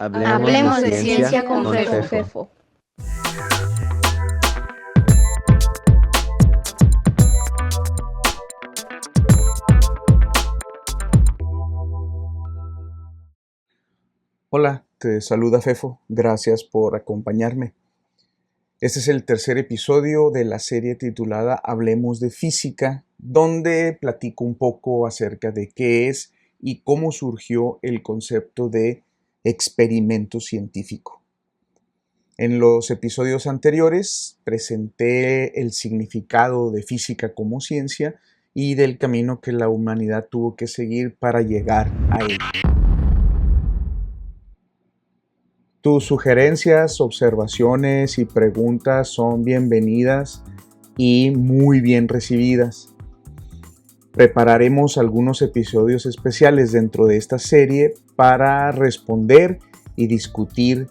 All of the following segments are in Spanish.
Hablemos de ciencia con Fefo. Fefo. Hola, te saluda Fefo. Gracias por acompañarme. Este es el tercer episodio de la serie titulada Hablemos de Física, donde platico un poco acerca de qué es y cómo surgió el concepto de experimento científico. En los episodios anteriores presenté el significado de física como ciencia y del camino que la humanidad tuvo que seguir para llegar a él. Tus sugerencias, observaciones y preguntas son bienvenidas y muy bien recibidas. Prepararemos algunos episodios especiales dentro de esta serie para responder y discutir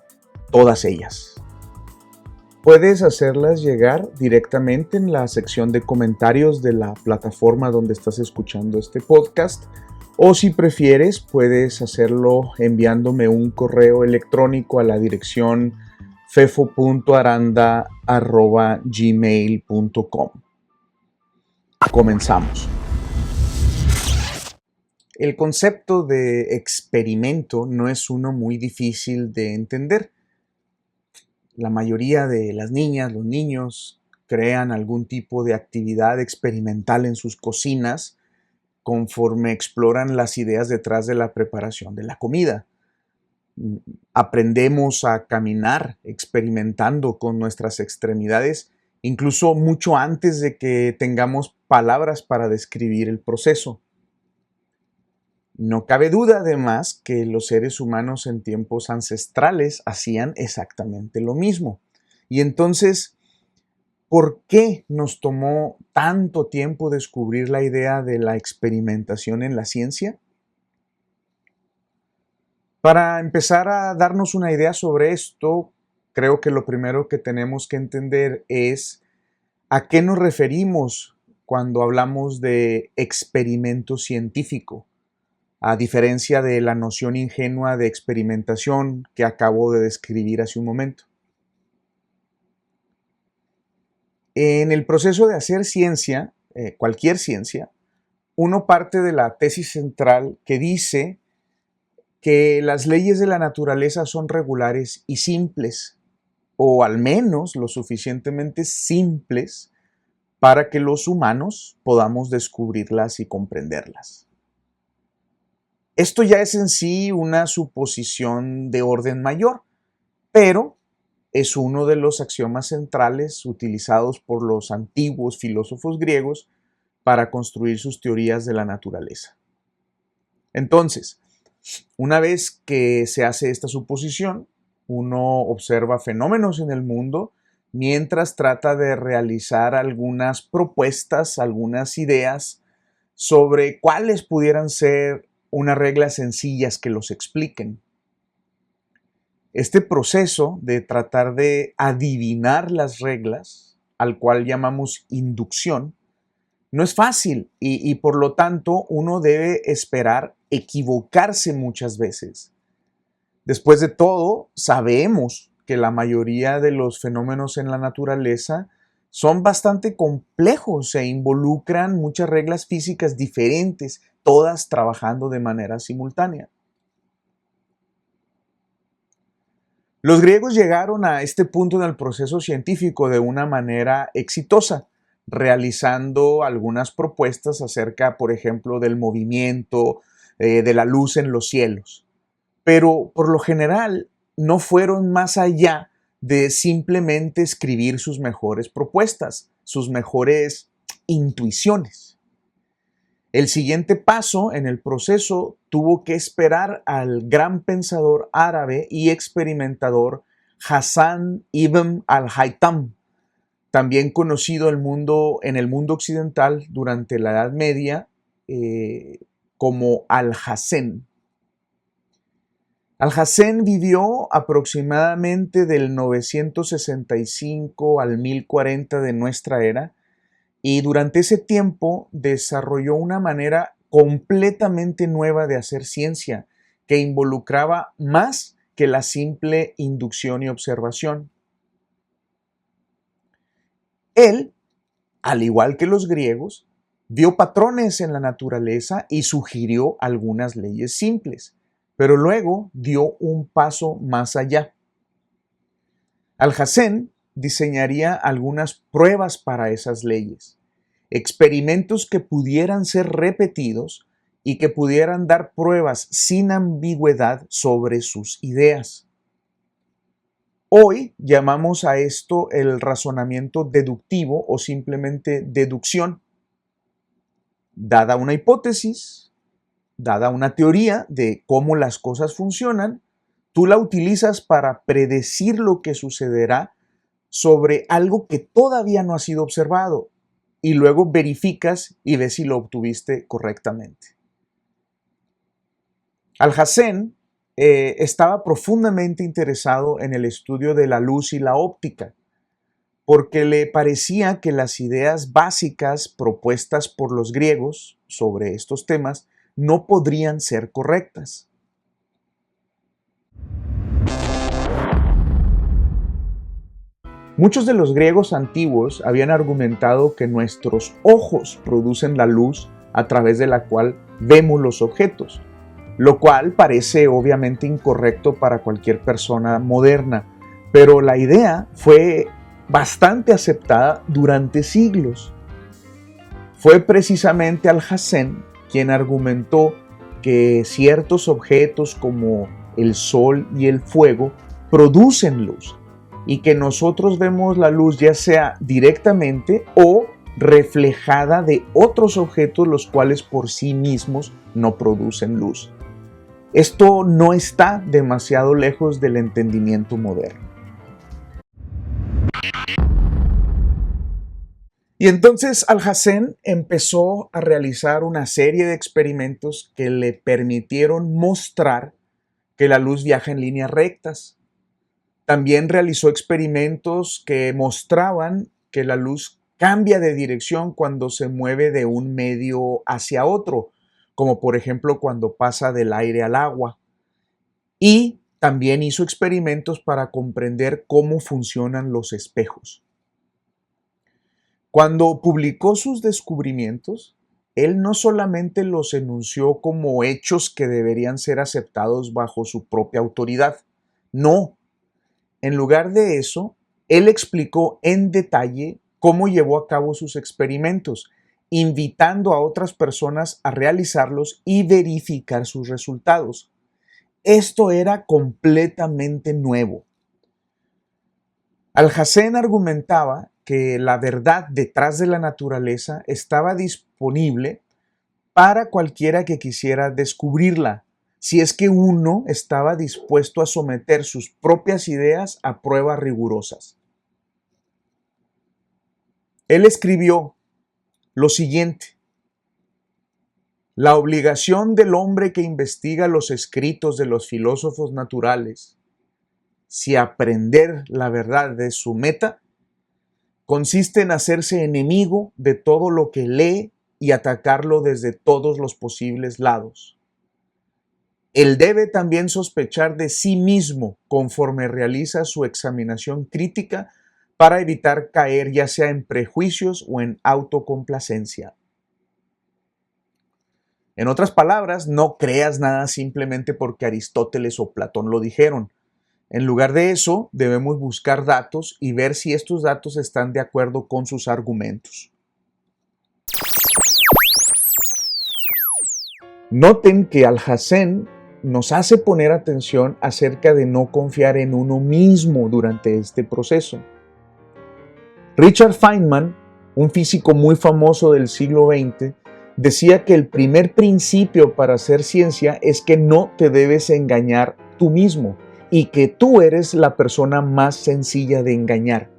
todas ellas. Puedes hacerlas llegar directamente en la sección de comentarios de la plataforma donde estás escuchando este podcast. O si prefieres, puedes hacerlo enviándome un correo electrónico a la dirección fefo.aranda@gmail.com. Comenzamos. El concepto de experimento no es uno muy difícil de entender. La mayoría de las niñas, los niños, crean algún tipo de actividad experimental en sus cocinas conforme exploran las ideas detrás de la preparación de la comida. Aprendemos a caminar experimentando con nuestras extremidades, incluso mucho antes de que tengamos palabras para describir el proceso. No cabe duda, además, que los seres humanos en tiempos ancestrales hacían exactamente lo mismo. Y entonces, ¿por qué nos tomó tanto tiempo descubrir la idea de la experimentación en la ciencia? Para empezar a darnos una idea sobre esto, creo que lo primero que tenemos que entender es a qué nos referimos cuando hablamos de experimento científico, a diferencia de la noción ingenua de experimentación que acabo de describir hace un momento. En el proceso de hacer ciencia, cualquier ciencia, uno parte de la tesis central que dice que las leyes de la naturaleza son regulares y simples, o al menos lo suficientemente simples para que los humanos podamos descubrirlas y comprenderlas. Esto ya es en sí una suposición de orden mayor, pero es uno de los axiomas centrales utilizados por los antiguos filósofos griegos para construir sus teorías de la naturaleza. Entonces, una vez que se hace esta suposición, uno observa fenómenos en el mundo mientras trata de realizar algunas propuestas, algunas ideas sobre cuáles pudieran ser unas reglas sencillas que los expliquen. Este proceso de tratar de adivinar las reglas, al cual llamamos inducción, no es fácil y por lo tanto uno debe esperar equivocarse muchas veces. Después de todo, sabemos que la mayoría de los fenómenos en la naturaleza son bastante complejos e involucran muchas reglas físicas diferentes, todas trabajando de manera simultánea. Los griegos llegaron a este punto en el proceso científico de una manera exitosa, realizando algunas propuestas acerca, por ejemplo, del movimiento de la luz en los cielos. Pero por lo general no fueron más allá de simplemente escribir sus mejores propuestas, sus mejores intuiciones. El siguiente paso en el proceso tuvo que esperar al gran pensador árabe y experimentador Hassan ibn al-Haytham, también conocido en el mundo occidental durante la Edad Media como Alhazen. Alhazen vivió aproximadamente del 965 al 1040 de nuestra era y durante ese tiempo desarrolló una manera completamente nueva de hacer ciencia que involucraba más que la simple inducción y observación. Él, al igual que los griegos, vio patrones en la naturaleza y sugirió algunas leyes simples, pero luego dio un paso más allá. Alhazen diseñaría algunas pruebas para esas leyes, experimentos que pudieran ser repetidos y que pudieran dar pruebas sin ambigüedad sobre sus ideas. Hoy llamamos a esto el razonamiento deductivo o simplemente deducción. Dada una hipótesis, dada una teoría de cómo las cosas funcionan, tú la utilizas para predecir lo que sucederá sobre algo que todavía no ha sido observado y luego verificas y ves si lo obtuviste correctamente. Alhazen estaba profundamente interesado en el estudio de la luz y la óptica, porque le parecía que las ideas básicas propuestas por los griegos sobre estos temas no podrían ser correctas. Muchos de los griegos antiguos habían argumentado que nuestros ojos producen la luz a través de la cual vemos los objetos, lo cual parece obviamente incorrecto para cualquier persona moderna, pero la idea fue bastante aceptada durante siglos. Fue precisamente Alhazen quien argumentó que ciertos objetos como el sol y el fuego producen luz y que nosotros vemos la luz ya sea directamente o reflejada de otros objetos los cuales por sí mismos no producen luz. Esto no está demasiado lejos del entendimiento moderno. Y entonces Alhazen empezó a realizar una serie de experimentos que le permitieron mostrar que la luz viaja en líneas rectas. También realizó experimentos que mostraban que la luz cambia de dirección cuando se mueve de un medio hacia otro, como por ejemplo cuando pasa del aire al agua. Y también hizo experimentos para comprender cómo funcionan los espejos. Cuando publicó sus descubrimientos, él no solamente los enunció como hechos que deberían ser aceptados bajo su propia autoridad, no. En lugar de eso, él explicó en detalle cómo llevó a cabo sus experimentos, invitando a otras personas a realizarlos y verificar sus resultados. Esto era completamente nuevo. Alhazen argumentaba que la verdad detrás de la naturaleza estaba disponible para cualquiera que quisiera descubrirla, si es que uno estaba dispuesto a someter sus propias ideas a pruebas rigurosas. Él escribió lo siguiente: la obligación del hombre que investiga los escritos de los filósofos naturales, si aprender la verdad es su meta, consiste en hacerse enemigo de todo lo que lee y atacarlo desde todos los posibles lados. Él debe también sospechar de sí mismo conforme realiza su examinación crítica para evitar caer ya sea en prejuicios o en autocomplacencia. En otras palabras, no creas nada simplemente porque Aristóteles o Platón lo dijeron. En lugar de eso, debemos buscar datos y ver si estos datos están de acuerdo con sus argumentos. Noten que Alhazen nos hace poner atención acerca de no confiar en uno mismo durante este proceso. Richard Feynman, un físico muy famoso del siglo XX, decía que el primer principio para hacer ciencia es que no te debes engañar tú mismo y que tú eres la persona más sencilla de engañar.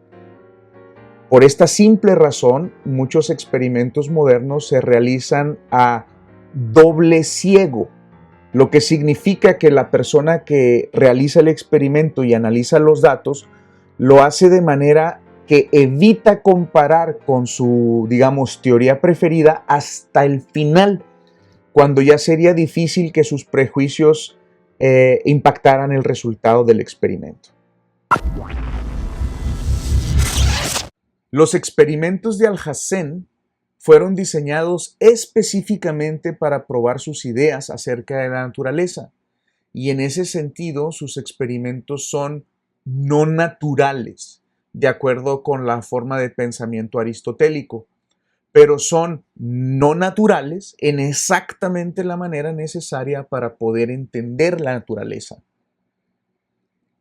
Por esta simple razón, muchos experimentos modernos se realizan a doble ciego, lo que significa que la persona que realiza el experimento y analiza los datos lo hace de manera que evita comparar con su, digamos, teoría preferida hasta el final, cuando ya sería difícil que sus prejuicios impactaran el resultado del experimento. Los experimentos de Alhazen fueron diseñados específicamente para probar sus ideas acerca de la naturaleza, y en ese sentido sus experimentos son no naturales, de acuerdo con la forma de pensamiento aristotélico, pero son no naturales en exactamente la manera necesaria para poder entender la naturaleza.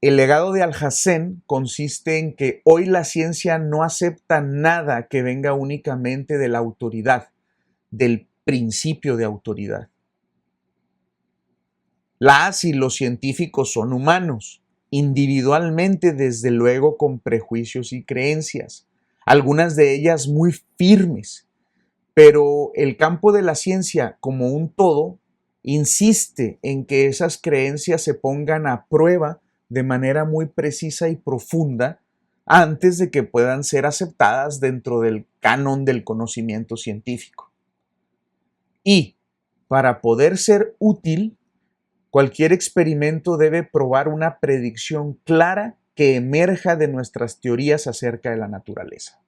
El legado de Alhazen consiste en que hoy la ciencia no acepta nada que venga únicamente de la autoridad, del principio de autoridad. Las y los científicos son humanos, individualmente desde luego con prejuicios y creencias, algunas de ellas muy firmes, pero el campo de la ciencia como un todo insiste en que esas creencias se pongan a prueba de manera muy precisa y profunda antes de que puedan ser aceptadas dentro del canon del conocimiento científico. Y para poder ser útil, cualquier experimento debe probar una predicción clara que emerja de nuestras teorías acerca de la naturaleza.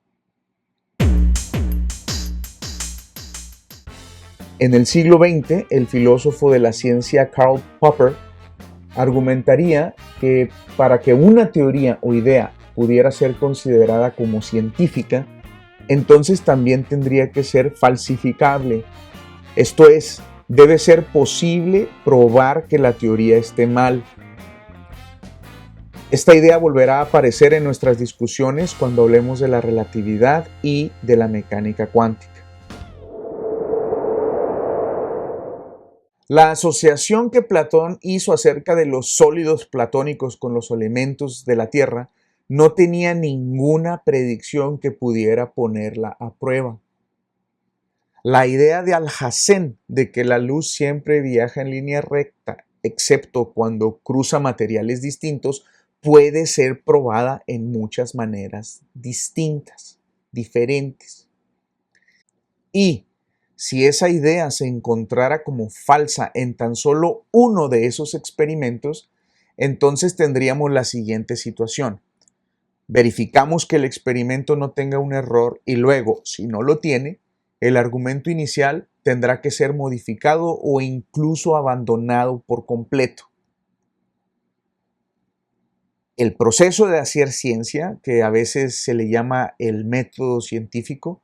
En el siglo XX, el filósofo de la ciencia Karl Popper argumentaría que para que una teoría o idea pudiera ser considerada como científica, entonces también tendría que ser falsificable. Esto es, debe ser posible probar que la teoría esté mal. Esta idea volverá a aparecer en nuestras discusiones cuando hablemos de la relatividad y de la mecánica cuántica. La asociación que Platón hizo acerca de los sólidos platónicos con los elementos de la Tierra no tenía ninguna predicción que pudiera ponerla a prueba. La idea de Alhazen de que la luz siempre viaja en línea recta, excepto cuando cruza materiales distintos, puede ser probada en muchas maneras distintas, diferentes. Y si esa idea se encontrara como falsa en tan solo uno de esos experimentos, entonces tendríamos la siguiente situación. Verificamos que el experimento no tenga un error y luego, si no lo tiene, el argumento inicial tendrá que ser modificado o incluso abandonado por completo. El proceso de hacer ciencia, que a veces se le llama el método científico,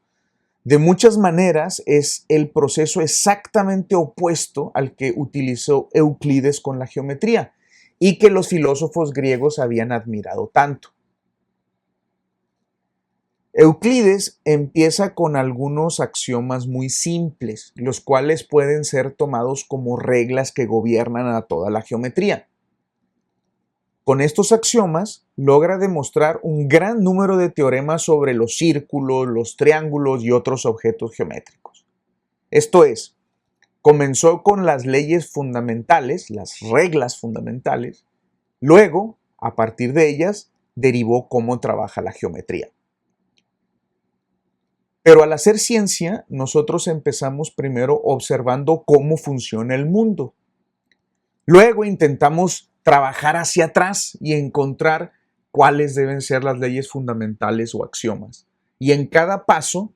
de muchas maneras es el proceso exactamente opuesto al que utilizó Euclides con la geometría y que los filósofos griegos habían admirado tanto. Euclides empieza con algunos axiomas muy simples, los cuales pueden ser tomados como reglas que gobiernan a toda la geometría. Con estos axiomas logra demostrar un gran número de teoremas sobre los círculos, los triángulos y otros objetos geométricos. Esto es, comenzó con las leyes fundamentales, las reglas fundamentales, luego, a partir de ellas, derivó cómo trabaja la geometría. Pero al hacer ciencia, nosotros empezamos primero observando cómo funciona el mundo. Luego intentamos trabajar hacia atrás y encontrar cuáles deben ser las leyes fundamentales o axiomas. Y en cada paso,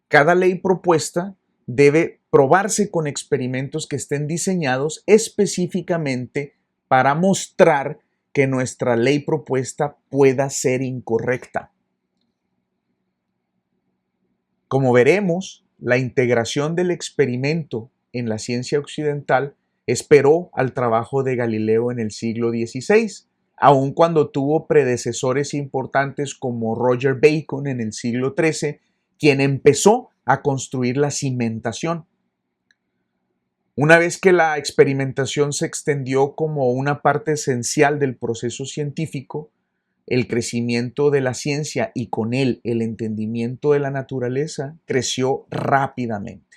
cada ley propuesta debe probarse con experimentos que estén diseñados específicamente para mostrar que nuestra ley propuesta pueda ser incorrecta. Como veremos, la integración del experimento en la ciencia occidental esperó al trabajo de Galileo en el siglo XVI, aun cuando tuvo predecesores importantes como Roger Bacon en el siglo XIII, quien empezó a construir la cimentación. Una vez que la experimentación se extendió como una parte esencial del proceso científico, el crecimiento de la ciencia y con él el entendimiento de la naturaleza creció rápidamente.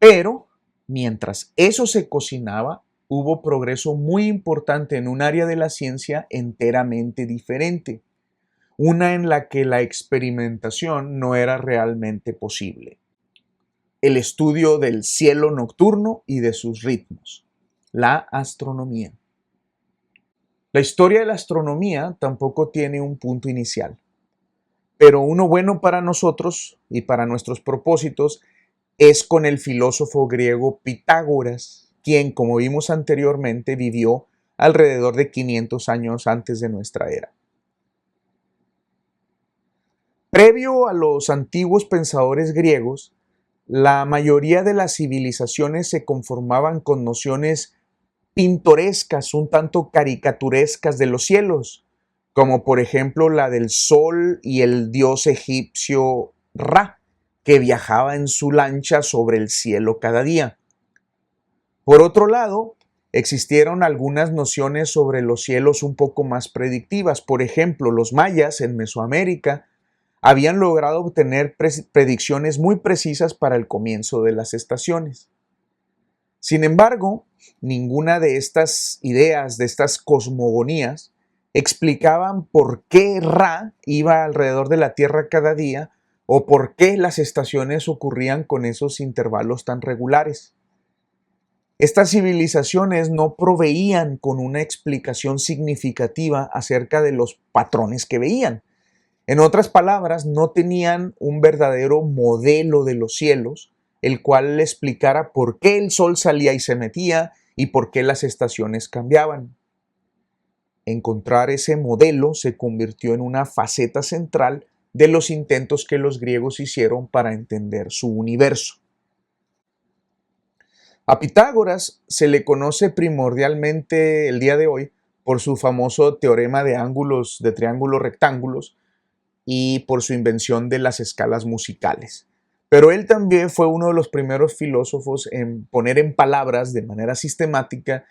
Pero, mientras eso se cocinaba, hubo progreso muy importante en un área de la ciencia enteramente diferente, una en la que la experimentación no era realmente posible. el estudio del cielo nocturno y de sus ritmos, la astronomía. La historia de la astronomía tampoco tiene un punto inicial, pero uno bueno para nosotros y para nuestros propósitos es con el filósofo griego Pitágoras, quien, como vimos anteriormente, vivió alrededor de 500 años antes de nuestra era. Previo a los antiguos pensadores griegos, la mayoría de las civilizaciones se conformaban con nociones pintorescas, un tanto caricaturescas de los cielos, como por ejemplo la del sol y el dios egipcio Ra, que viajaba en su lancha sobre el cielo cada día. Por otro lado, existieron algunas nociones sobre los cielos un poco más predictivas. Por ejemplo, los mayas en Mesoamérica habían logrado obtener predicciones muy precisas para el comienzo de las estaciones. Sin embargo, ninguna de estas ideas, de estas cosmogonías, explicaban por qué Ra iba alrededor de la Tierra cada día o por qué las estaciones ocurrían con esos intervalos tan regulares. Estas civilizaciones no proveían con una explicación significativa acerca de los patrones que veían. En otras palabras, no tenían un verdadero modelo de los cielos, el cual le explicara por qué el sol salía y se metía y por qué las estaciones cambiaban. Encontrar ese modelo se convirtió en una faceta central de los intentos que los griegos hicieron para entender su universo. A Pitágoras se le conoce primordialmente el día de hoy por su famoso teorema de ángulos de triángulos rectángulos y por su invención de las escalas musicales. Pero él también fue uno de los primeros filósofos en poner en palabras de manera sistemática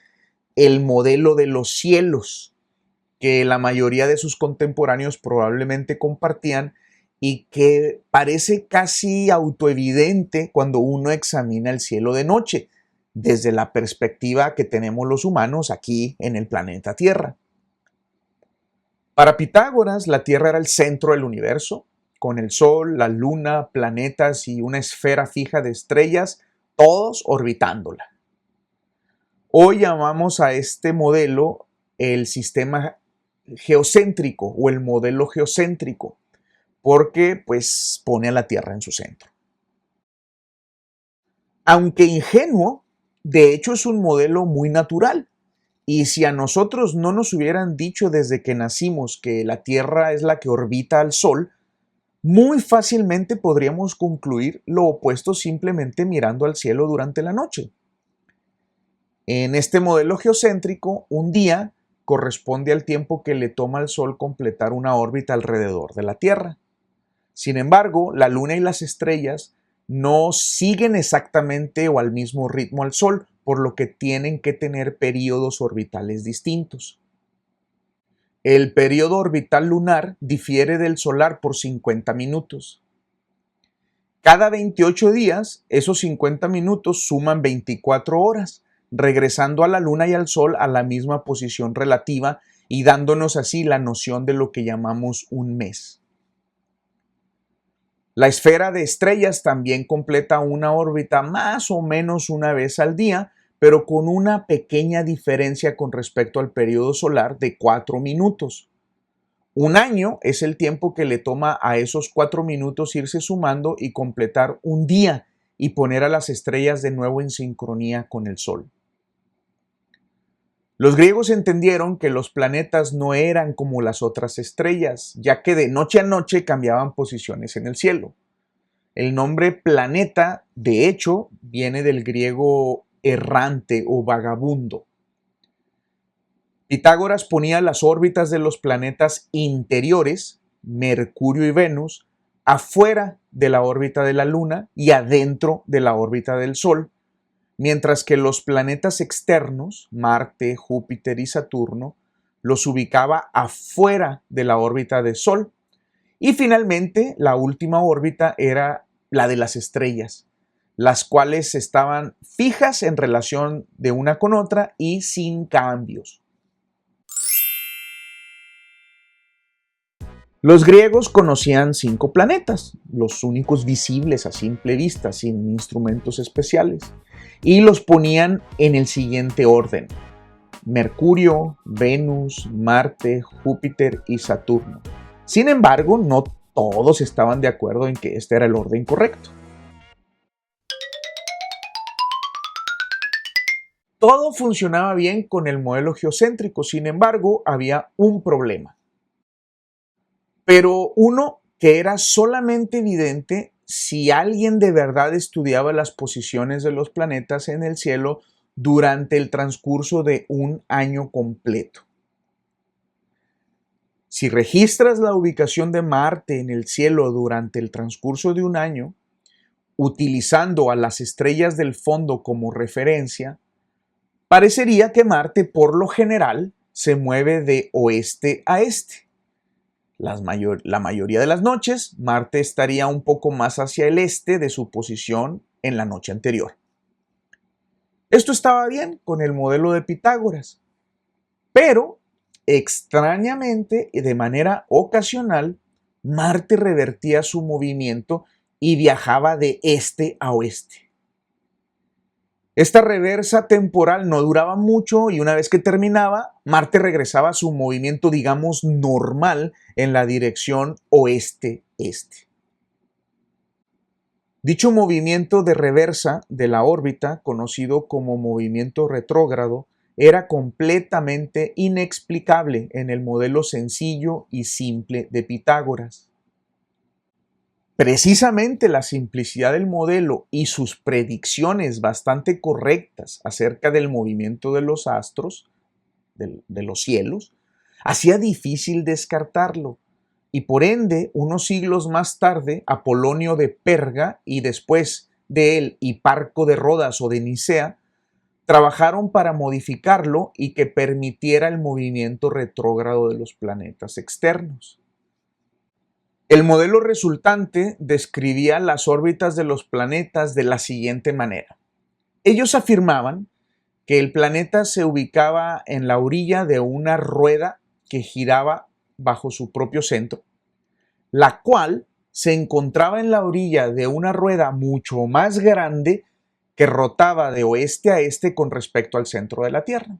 el modelo de los cielos que la mayoría de sus contemporáneos probablemente compartían y que parece casi autoevidente cuando uno examina el cielo de noche, desde la perspectiva que tenemos los humanos aquí en el planeta Tierra. Para Pitágoras, la Tierra era el centro del universo, con el Sol, la Luna, planetas y una esfera fija de estrellas, todos orbitándola. Hoy llamamos a este modelo el sistema geocéntrico o el modelo geocéntrico, porque pues pone a la Tierra en su centro. Aunque ingenuo, de hecho es un modelo muy natural. Y si a nosotros no nos hubieran dicho desde que nacimos que la Tierra es la que orbita al Sol, muy fácilmente podríamos concluir lo opuesto simplemente mirando al cielo durante la noche. En este modelo geocéntrico, un día corresponde al tiempo que le toma al Sol completar una órbita alrededor de la Tierra. Sin embargo, la Luna y las estrellas no siguen exactamente o al mismo ritmo al Sol, por lo que tienen que tener periodos orbitales distintos. El periodo orbital lunar difiere del solar por 50 minutos. Cada 28 días, esos 50 minutos suman 24 horas, regresando a la Luna y al Sol a la misma posición relativa y dándonos así la noción de lo que llamamos un mes. La esfera de estrellas también completa una órbita más o menos una vez al día, pero con una pequeña diferencia con respecto al periodo solar de 4 minutos. Un año es el tiempo que le toma a esos 4 minutos irse sumando y completar un día y poner a las estrellas de nuevo en sincronía con el Sol. Los griegos entendieron que los planetas no eran como las otras estrellas, ya que de noche a noche cambiaban posiciones en el cielo. El nombre planeta, de hecho, viene del griego errante o vagabundo. Pitágoras ponía las órbitas de los planetas interiores, Mercurio y Venus, afuera de la órbita de la Luna y adentro de la órbita del Sol, mientras que los planetas externos, Marte, Júpiter y Saturno, los ubicaba afuera de la órbita del Sol. Y finalmente, la última órbita era la de las estrellas, las cuales estaban fijas en relación de una con otra y sin cambios. Los griegos conocían 5 planetas, los únicos visibles a simple vista, sin instrumentos especiales, y los ponían en el siguiente orden: Mercurio, Venus, Marte, Júpiter y Saturno. Sin embargo, no todos estaban de acuerdo en que este era el orden correcto. Todo funcionaba bien con el modelo geocéntrico, sin embargo, había un problema. Pero uno que era solamente evidente si alguien de verdad estudiaba las posiciones de los planetas en el cielo durante el transcurso de un año completo. Si registras la ubicación de Marte en el cielo durante el transcurso de un año, utilizando a las estrellas del fondo como referencia, parecería que Marte por lo general se mueve de oeste a este. La mayoría de las noches, Marte estaría un poco más hacia el este de su posición en la noche anterior. Esto estaba bien con el modelo de Pitágoras, pero extrañamente y de manera ocasional, Marte revertía su movimiento y viajaba de este a oeste. Esta reversa temporal no duraba mucho y una vez que terminaba, Marte regresaba a su movimiento, digamos, normal en la dirección oeste-este. Dicho movimiento de reversa de la órbita, conocido como movimiento retrógrado, era completamente inexplicable en el modelo sencillo y simple de Pitágoras. Precisamente la simplicidad del modelo y sus predicciones bastante correctas acerca del movimiento de los astros, de los cielos, hacía difícil descartarlo. Y por ende, unos siglos más tarde, Apolonio de Perga y después de él Hiparco de Rodas o de Nicea, trabajaron para modificarlo y que permitiera el movimiento retrógrado de los planetas externos. El modelo resultante describía las órbitas de los planetas de la siguiente manera. Ellos afirmaban que el planeta se ubicaba en la orilla de una rueda que giraba bajo su propio centro, la cual se encontraba en la orilla de una rueda mucho más grande que rotaba de oeste a este con respecto al centro de la Tierra.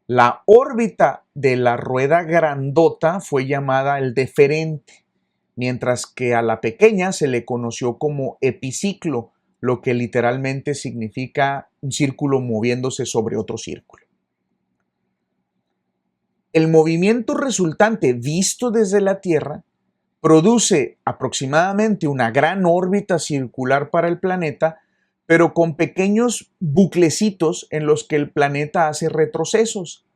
La órbita de la rueda grandota fue llamada el deferente, mientras que a la pequeña se le conoció como epiciclo, lo que literalmente significa un círculo moviéndose sobre otro círculo. El movimiento resultante visto desde la Tierra produce aproximadamente una gran órbita circular para el planeta, pero con pequeños buclecitos en los que el planeta hace retrocesos.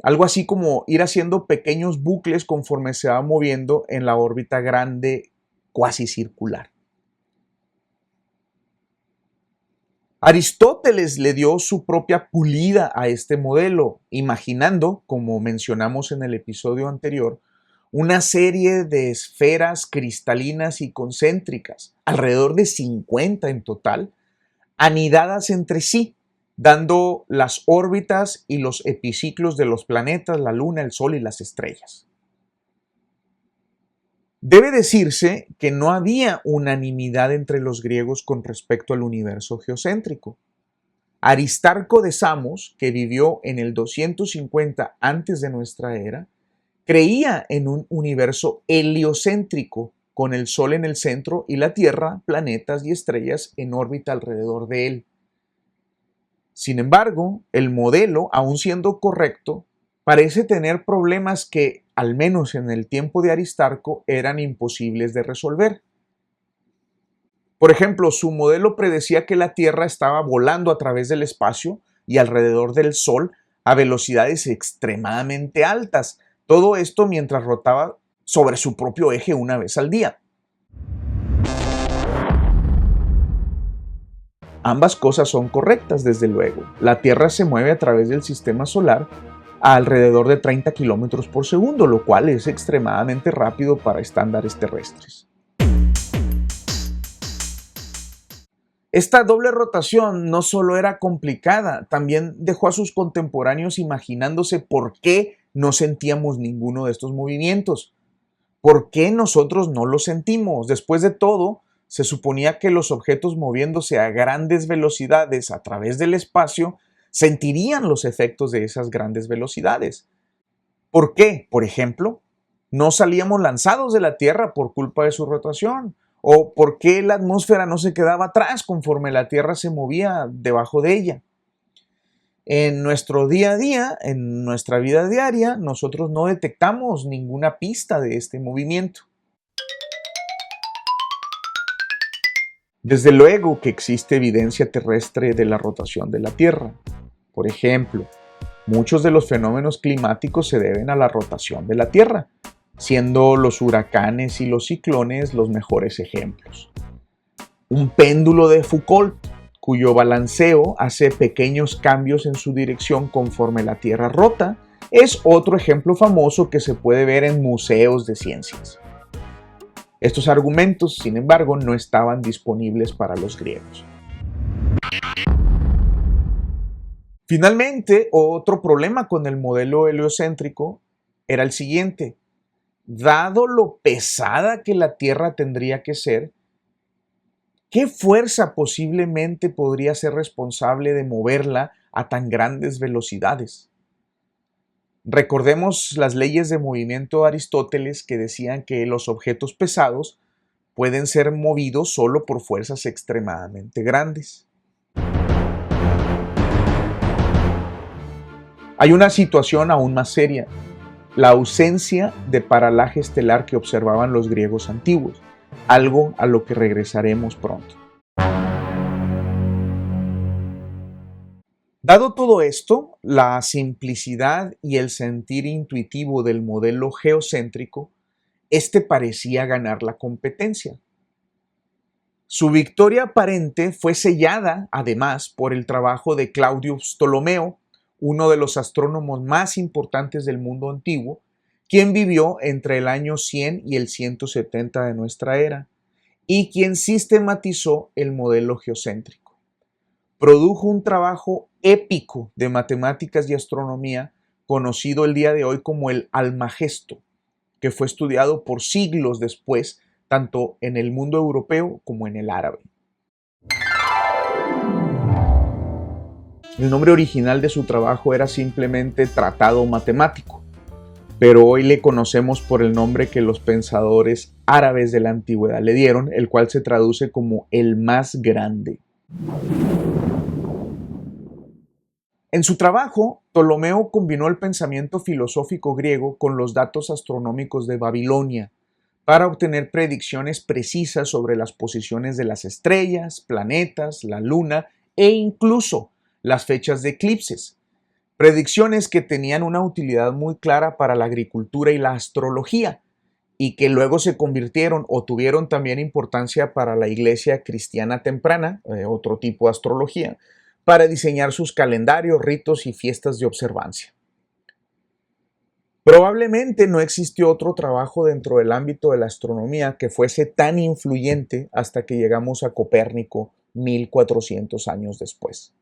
Algo así como ir haciendo pequeños bucles conforme se va moviendo en la órbita grande cuasi circular. Aristóteles le dio su propia pulida a este modelo, imaginando, como mencionamos en el episodio anterior, una serie de esferas cristalinas y concéntricas, alrededor de 50 en total, anidadas entre sí, dando las órbitas y los epiciclos de los planetas, la Luna, el Sol y las estrellas. Debe decirse que no había unanimidad entre los griegos con respecto al universo geocéntrico. Aristarco de Samos, que vivió en el 250 antes de nuestra era, creía en un universo heliocéntrico, con el Sol en el centro y la Tierra, planetas y estrellas en órbita alrededor de él. Sin embargo, el modelo, aun siendo correcto, parece tener problemas que, al menos en el tiempo de Aristarco, eran imposibles de resolver. Por ejemplo, su modelo predecía que la Tierra estaba volando a través del espacio y alrededor del Sol a velocidades extremadamente altas. Todo esto mientras rotaba sobre su propio eje una vez al día. Ambas cosas son correctas, desde luego. La Tierra se mueve a través del sistema solar a alrededor de 30 kilómetros por segundo, lo cual es extremadamente rápido para estándares terrestres. Esta doble rotación no solo era complicada, también dejó a sus contemporáneos imaginándose por qué no sentíamos ninguno de estos movimientos. ¿Por qué nosotros no los sentimos? Después de todo, se suponía que los objetos moviéndose a grandes velocidades a través del espacio sentirían los efectos de esas grandes velocidades. ¿Por qué? Por ejemplo, no salíamos lanzados de la Tierra por culpa de su rotación. ¿O por qué la atmósfera no se quedaba atrás conforme la Tierra se movía debajo de ella? En nuestro día a día, en nuestra vida diaria, nosotros no detectamos ninguna pista de este movimiento. Desde luego que existe evidencia terrestre de la rotación de la Tierra. Por ejemplo, muchos de los fenómenos climáticos se deben a la rotación de la Tierra, siendo los huracanes y los ciclones los mejores ejemplos. Un péndulo de Foucault, cuyo balanceo hace pequeños cambios en su dirección conforme la Tierra rota, es otro ejemplo famoso que se puede ver en museos de ciencias. Estos argumentos, sin embargo, no estaban disponibles para los griegos. Finalmente, otro problema con el modelo heliocéntrico era el siguiente. Dado lo pesada que la Tierra tendría que ser, ¿qué fuerza posiblemente podría ser responsable de moverla a tan grandes velocidades? Recordemos las leyes de movimiento de Aristóteles que decían que los objetos pesados pueden ser movidos solo por fuerzas extremadamente grandes. Hay una situación aún más seria, la ausencia de paralaje estelar que observaban los griegos antiguos, algo a lo que regresaremos pronto. Dado todo esto, la simplicidad y el sentir intuitivo del modelo geocéntrico, este parecía ganar la competencia. Su victoria aparente fue sellada, además, por el trabajo de Claudius Ptolomeo, uno de los astrónomos más importantes del mundo antiguo, quien vivió entre el año 100 y el 170 de nuestra era, y quien sistematizó el modelo geocéntrico. Produjo un trabajo épico de matemáticas y astronomía, conocido el día de hoy como el Almagesto, que fue estudiado por siglos después, tanto en el mundo europeo como en el árabe. El nombre original de su trabajo era simplemente Tratado Matemático, pero hoy le conocemos por el nombre que los pensadores árabes de la antigüedad le dieron, el cual se traduce como el más grande. En su trabajo, Ptolomeo combinó el pensamiento filosófico griego con los datos astronómicos de Babilonia para obtener predicciones precisas sobre las posiciones de las estrellas, planetas, la luna e incluso las fechas de eclipses. Predicciones que tenían una utilidad muy clara para la agricultura y la astrología y que luego se convirtieron o tuvieron también importancia para la iglesia cristiana temprana, otro tipo de astrología, para diseñar sus calendarios, ritos y fiestas de observancia. Probablemente no existió otro trabajo dentro del ámbito de la astronomía que fuese tan influyente hasta que llegamos a Copérnico 1400 años después.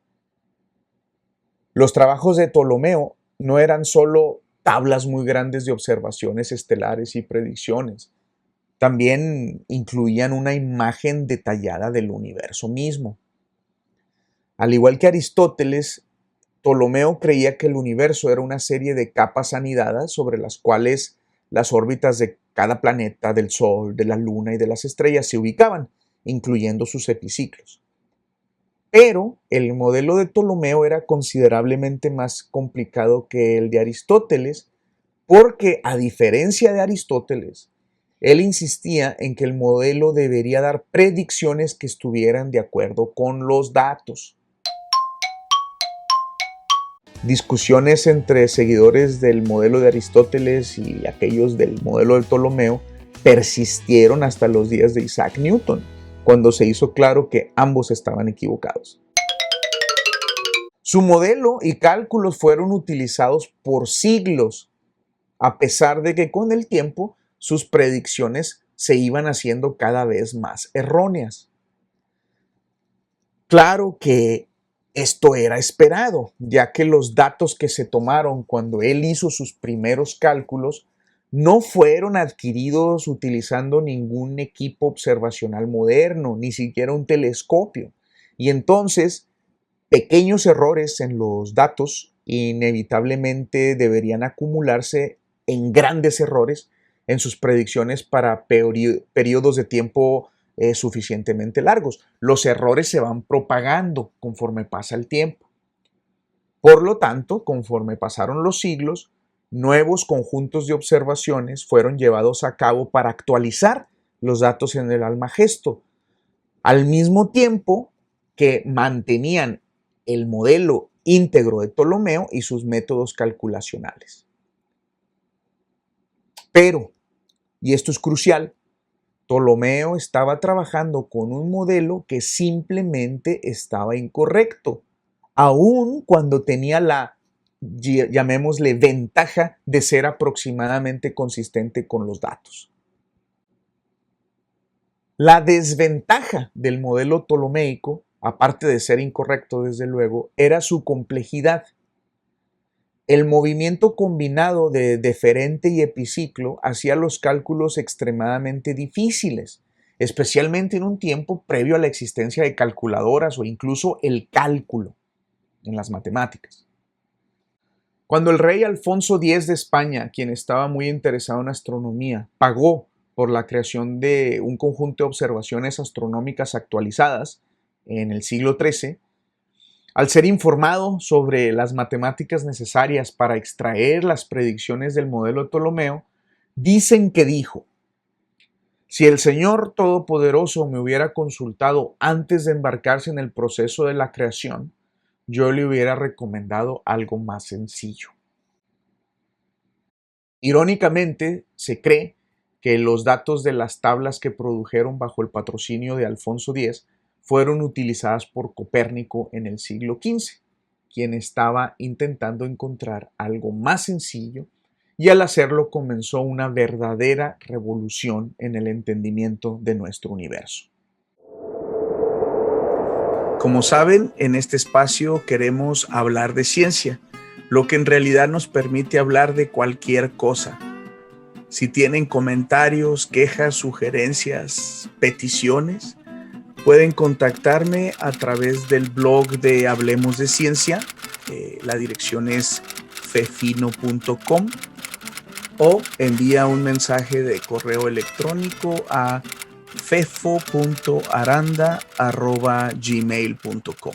Los trabajos de Ptolomeo no eran solo tablas muy grandes de observaciones estelares y predicciones, también incluían una imagen detallada del universo mismo. Al igual que Aristóteles, Ptolomeo creía que el universo era una serie de capas anidadas sobre las cuales las órbitas de cada planeta, del Sol, de la Luna y de las estrellas se ubicaban, incluyendo sus epiciclos. Pero el modelo de Ptolomeo era considerablemente más complicado que el de Aristóteles, porque a diferencia de Aristóteles, él insistía en que el modelo debería dar predicciones que estuvieran de acuerdo con los datos. Discusiones entre seguidores del modelo de Aristóteles y aquellos del modelo de Ptolomeo persistieron hasta los días de Isaac Newton, cuando se hizo claro que ambos estaban equivocados. Su modelo y cálculos fueron utilizados por siglos, a pesar de que con el tiempo sus predicciones se iban haciendo cada vez más erróneas. Claro que Esto era esperado, ya que los datos que se tomaron cuando él hizo sus primeros cálculos no fueron adquiridos utilizando ningún equipo observacional moderno, ni siquiera un telescopio. Y entonces, pequeños errores en los datos inevitablemente deberían acumularse en grandes errores en sus predicciones para periodos de tiempo suficientemente largos. Los errores se van propagando conforme pasa el tiempo. Por lo tanto, conforme pasaron los siglos, nuevos conjuntos de observaciones fueron llevados a cabo para actualizar los datos en el Almagesto, al mismo tiempo que mantenían el modelo íntegro de Ptolomeo y sus métodos calculacionales. Pero, y esto es crucial, Ptolomeo estaba trabajando con un modelo que simplemente estaba incorrecto, aun cuando tenía la, llamémosle, ventaja de ser aproximadamente consistente con los datos. La desventaja del modelo ptolomeico, aparte de ser incorrecto desde luego, era su complejidad. El movimiento combinado de deferente y epiciclo hacía los cálculos extremadamente difíciles, especialmente en un tiempo previo a la existencia de calculadoras o incluso el cálculo en las matemáticas. Cuando el rey Alfonso X de España, quien estaba muy interesado en astronomía, pagó por la creación de un conjunto de observaciones astronómicas actualizadas en el siglo XIII, al ser informado sobre las matemáticas necesarias para extraer las predicciones del modelo de Ptolomeo, dicen que dijo: si el Señor Todopoderoso me hubiera consultado antes de embarcarse en el proceso de la creación, yo le hubiera recomendado algo más sencillo. Irónicamente, se cree que los datos de las tablas que produjeron bajo el patrocinio de Alfonso X fueron utilizadas por Copérnico en el siglo XV, quien estaba intentando encontrar algo más sencillo, y al hacerlo comenzó una verdadera revolución en el entendimiento de nuestro universo. Como saben, en este espacio queremos hablar de ciencia, lo que en realidad nos permite hablar de cualquier cosa. Si tienen comentarios, quejas, sugerencias, peticiones, pueden contactarme a través del blog de Hablemos de Ciencia. La dirección es fefino.com, o envía un mensaje de correo electrónico a fefo.aranda@gmail.com.